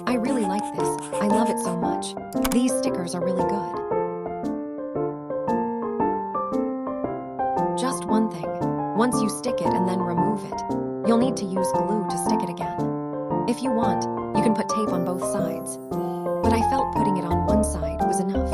I really like this. I love it so much. These stickers are really good. Just one thing. Once you stick it and then remove it, you'll need to use glue to stick it again. If you want, you can put tape on both sides. But I felt putting it on one side was enough.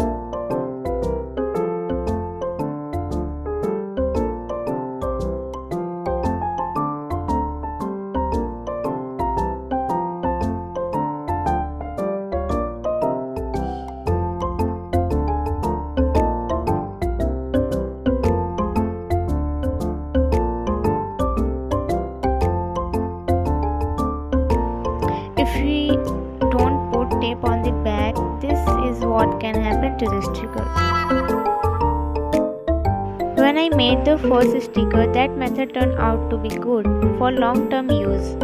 If we don't put tape on the back, this is what can happen to the sticker. When I made the first sticker, that method turned out to be good for long-term use.